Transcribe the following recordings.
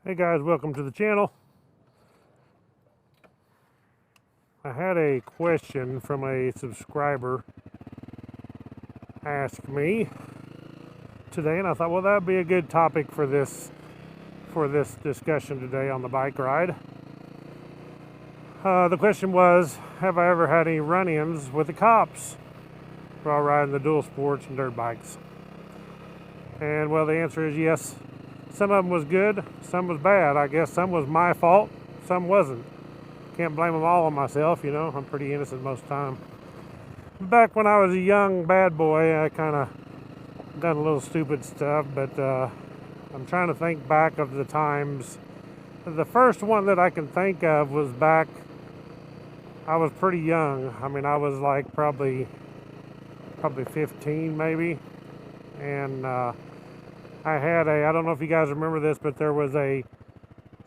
Hey guys, welcome to the channel. I had a question from a subscriber ask me today, and I thought, well, that would be a good topic for this discussion today on the bike ride. The question was, have I ever had any run-ins with the cops while riding the dual sports and dirt bikes? And well, the answer is yes. Some of them was good, some was bad. I guess some was my fault, some wasn't. Can't blame them all on myself, you know. I'm pretty innocent most of the time. Back when I was a young bad boy, I kind of done a little stupid stuff, but I'm trying to think back of the times. The first one that I can think of was back, I was pretty young. I mean, I was like probably 15 maybe, and I had I don't know if you guys remember this, but there was a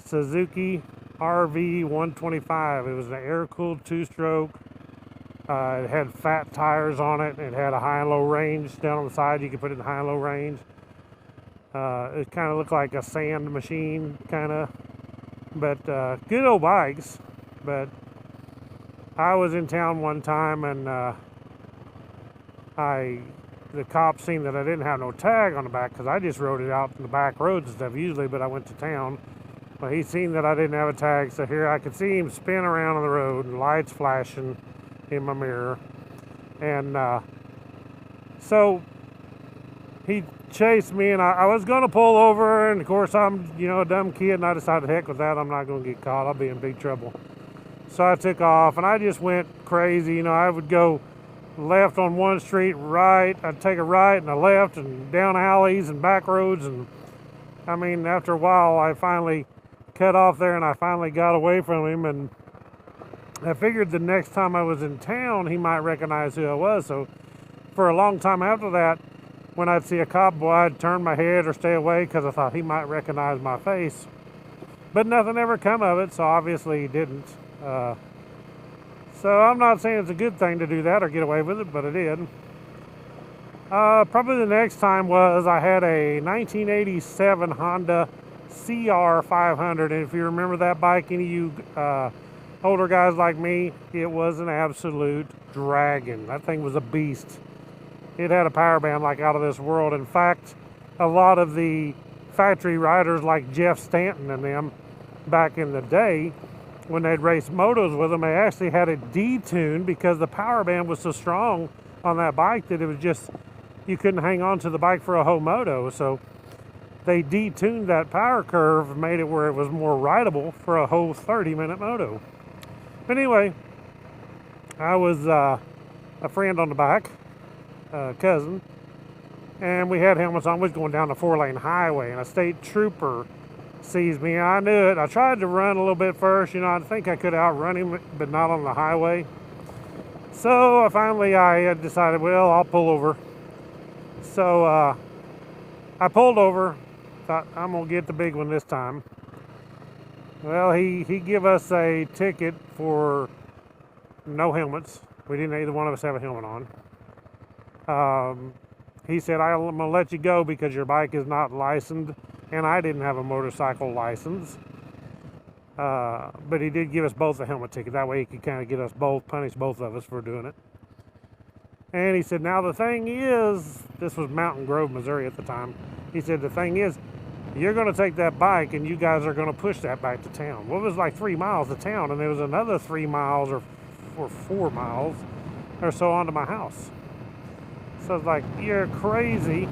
Suzuki RV 125. It was an air-cooled two-stroke. It had fat tires on it. It had a high and low range down on the side. You could put it in high and low range. It kind of looked like a sand machine, kind of. But good old bikes. But I was in town one time, and the cops seen that I didn't have no tag on the back, because I just rode it out in the back roads and stuff usually, but I went to town. Well, he seen that I didn't have a tag, so here I could see him spin around on the road and lights flashing in my mirror. And so he chased me, and I was going to pull over, and of course I'm, you know, a dumb kid, and I decided, heck with that, I'm not going to get caught, I'll be in big trouble. So I took off, and I just went crazy. You know, I would go left on one street, right, I'd take a right and a left, and down alleys and back roads, and I mean, after a while I finally cut off there, and I finally got away from him, and I figured the next time I was in town he might recognize who I was. So for a long time after that, when I'd see a cop, boy, I'd turn my head or stay away, because I thought he might recognize my face. But nothing ever come of it, so obviously he didn't. So I'm not saying it's a good thing to do that or get away with it, but I did. Probably the next time was I had a 1987 Honda CRF300, and if you remember that bike, any of you older guys like me, it was an absolute dragon. That thing was a beast. It had a power band like out of this world. In fact, a lot of the factory riders like Jeff Stanton and them back in the day, when they'd race motos with them, they actually had it detuned because the power band was so strong on that bike that it was just, you couldn't hang on to the bike for a whole moto. So they detuned that power curve and made it where it was more rideable for a whole 30-minute moto. But anyway, I was a friend on the bike, a cousin, and we had helmets on. We was going down the 4-lane highway, and a state trooper sees me. I knew it. I tried to run a little bit first. You know, I think I could outrun him, but not on the highway. So finally I decided, well, I'll pull over. So I pulled over. Thought, I'm gonna get the big one this time. Well, he gave us a ticket for no helmets. We didn't, either one of us have a helmet on. He said, I'm gonna let you go because your bike is not licensed, and I didn't have a motorcycle license. But he did give us both a helmet ticket. That way he could kind of get us both, punish both of us for doing it. And he said, now the thing is, this was Mountain Grove, Missouri at the time. He said, the thing is, you're going to take that bike and you guys are going to push that back to town. Well, it was like 3 miles to town, and there was another 3 miles or 4 miles or so onto my house. So it's like, you're crazy.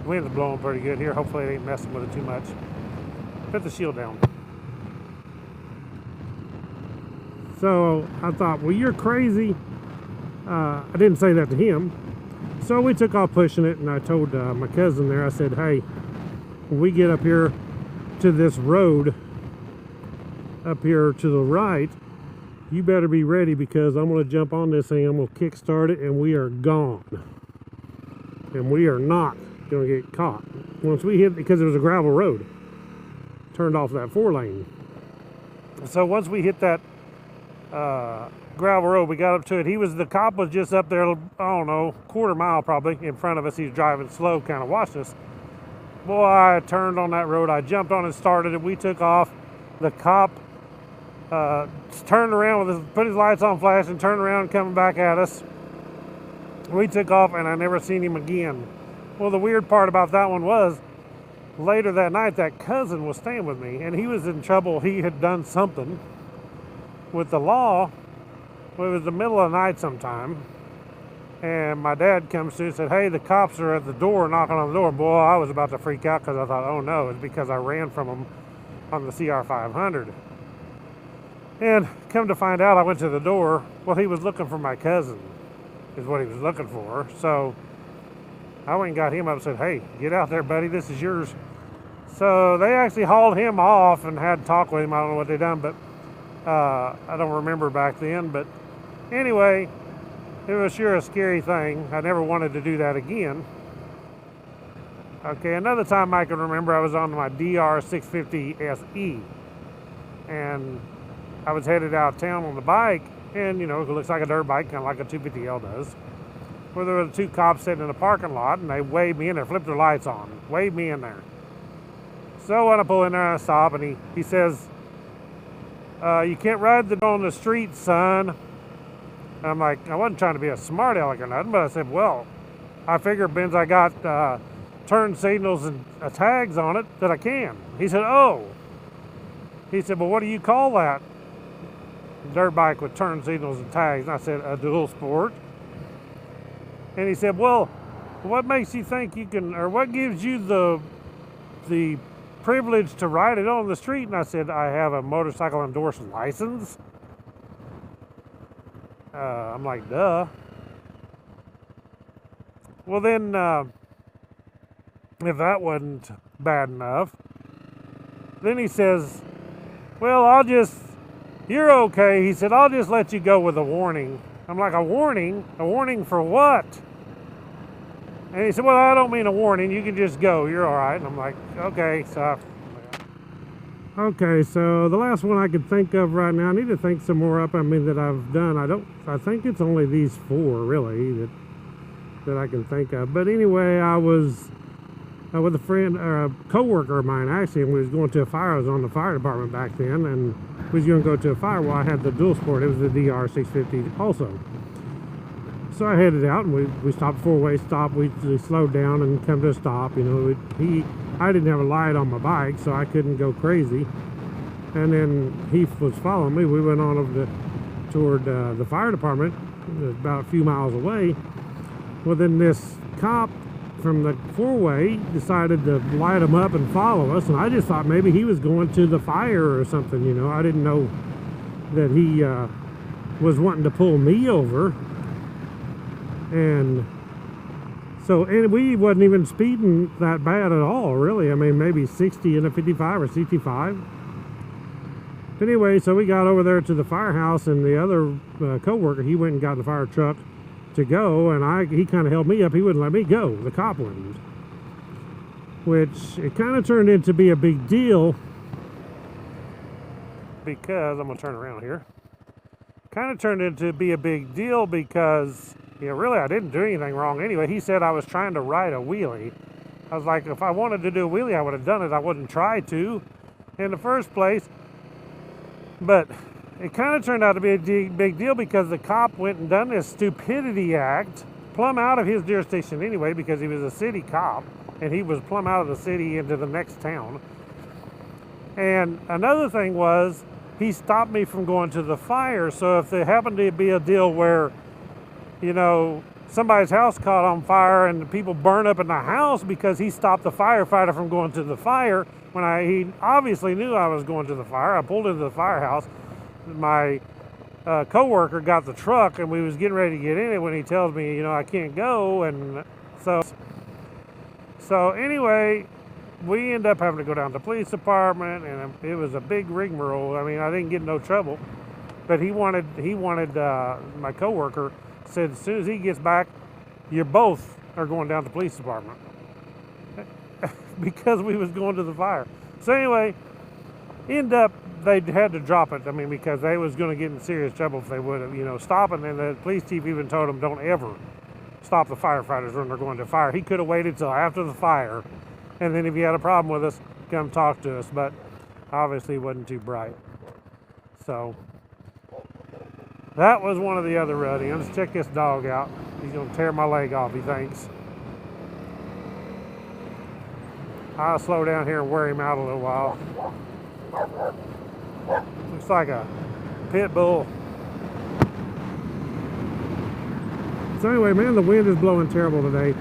The wind's blowing pretty good here. Hopefully it ain't messing with it too much. Put the shield down. So I thought, well, you're crazy. I didn't say that to him. So we took off pushing it, and I told my cousin there, I said, hey, when we get up here to this road, up here to the right, you better be ready, because I'm going to jump on this thing, I'm going to kick start it, and we are gone. And we are not going to get caught. Once we hit, because it was a gravel road, turned off that 4-lane. So once we hit that gravel road, we got up to it. The cop was just up there, I don't know, quarter mile probably in front of us. He was driving slow, kind of watching us. Boy, I turned on that road. I jumped on and started it. We took off. The cop turned around, put his lights on flash, and turned around coming back at us. We took off, and I never seen him again. Well, the weird part about that one was, later that night, that cousin was staying with me, and he was in trouble. He had done something with the law. Well, it was the middle of the night sometime, and my dad comes to and said, hey, the cops are at the door, knocking on the door. Boy, I was about to freak out because I thought, oh no, it's because I ran from them on the CR500. And come to find out, I went to the door. Well, he was looking for my cousin, is what he was looking for. So I went and got him up and said, hey, get out there, buddy, this is yours. So they actually hauled him off and had to talk with him. I don't know what they done, but I don't remember back then. But anyway, it was sure a scary thing. I never wanted to do that again. Okay, another time I can remember, I was on my DR650 SE, and I was headed out of town on the bike, and you know, it looks like a dirt bike, kind of like a 250L does. Well, there were two cops sitting in the parking lot, and they waved me in there, flipped their lights on, waved me in there. So when I pull in there, I stop, and he says, you can't ride on the street, son. And I'm like, I wasn't trying to be a smart aleck or nothing, but I said, well, I figure since I got turn signals and tags on it, that I can. He said, oh. He said, well, what do you call that dirt bike with turn signals and tags? And I said, a dual sport. And he said, well, what makes you think you can, or what gives you the privilege to ride it on the street? And I said, I have a motorcycle endorsed license. I'm like, duh. Well, then, if that wasn't bad enough, then he says, well, you're okay. He said, I'll just let you go with a warning. I'm like, a warning? A warning for what? And he said, well, I don't mean a warning. You can just go. You're all right. And I'm like, okay. So the last one I could think of right now, I need to think some more up. I mean, that I've done. I think it's only these four, really, that I can think of. But anyway, I was with a friend, or a co-worker of mine, actually, and we was going to a fire. I was on the fire department back then, and we was going to go to a fire. Well, I had the dual sport. It was the DR650 also. So I headed out, and we stopped, four-way stop. We slowed down and come to a stop. You know, I didn't have a light on my bike, so I couldn't go crazy. And then he was following me. We went on over toward the fire department, about a few miles away. Well, then this cop from the four-way decided to light him up and follow us, and I just thought maybe he was going to the fire or something, you know. I didn't know that he was wanting to pull me over. And so, and we wasn't even speeding that bad at all, really. I mean, maybe 60 in a 55 or 65. Anyway, so we got over there to the firehouse, and the other co-worker, he went and got the fire truck to go, and he kind of held me up. He wouldn't let me go. The cop wouldn't. Which, it kind of turned into be a big deal, because, I'm going to turn around here. Kind of turned into be a big deal because, yeah, really, I didn't do anything wrong anyway. He said I was trying to ride a wheelie. I was like, if I wanted to do a wheelie, I would have done it. I wouldn't try to in the first place. But it kind of turned out to be a big deal because the cop went and done this stupidity act, plumb out of his jurisdiction anyway, because he was a city cop, and he was plumb out of the city into the next town. And another thing was, he stopped me from going to the fire. So if there happened to be a deal where, you know, somebody's house caught on fire and the people burn up in the house because he stopped the firefighter from going to the fire, he obviously knew I was going to the fire. I pulled into the firehouse. My co-worker got the truck, and we was getting ready to get in it when he tells me, you know, I can't go. And so anyway, we end up having to go down to the police department, and it was a big rigmarole. I mean, I didn't get in no trouble, but he wanted my co-worker said, as soon as he gets back, you both are going down to the police department because we was going to the fire. So anyway, they had to drop it. I mean, because they was going to get in serious trouble if they would have, you know, stopping. And the police chief even told them, don't ever stop the firefighters when they're going to fire. He could have waited till after the fire And then if you had a problem with us, come talk to us. But obviously it wasn't too bright. So that was one of the other run-ins. Check this dog out. He's gonna tear my leg off, he thinks. I'll slow down here and wear him out a little while. Looks like a pit bull. So anyway, man, the wind is blowing terrible today.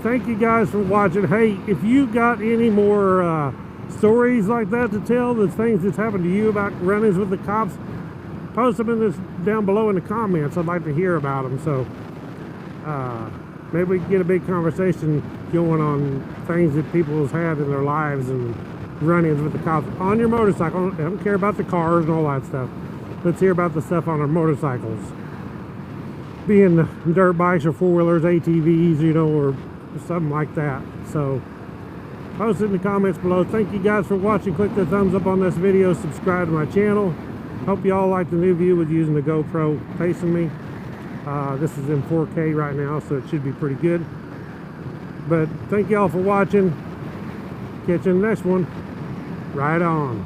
Thank you guys for watching. Hey, if you got any more stories like that to tell, the things that's happened to you about run-ins with the cops, post them in this down below in the comments. I'd like to hear about them. So maybe we can get a big conversation going on things that people have had in their lives and run-ins with the cops on your motorcycle. I don't care about the cars and all that stuff. Let's hear about the stuff on our motorcycles, being the dirt bikes or four-wheelers, ATVs, you know, or something like that. So post it in the comments below. Thank you guys for watching. Click the thumbs up on this video, subscribe to my channel. Hope you all like the new view with using the GoPro facing me. This is in 4K right now, so it should be pretty good. But thank you all for watching. Catch you in the next one. Right on.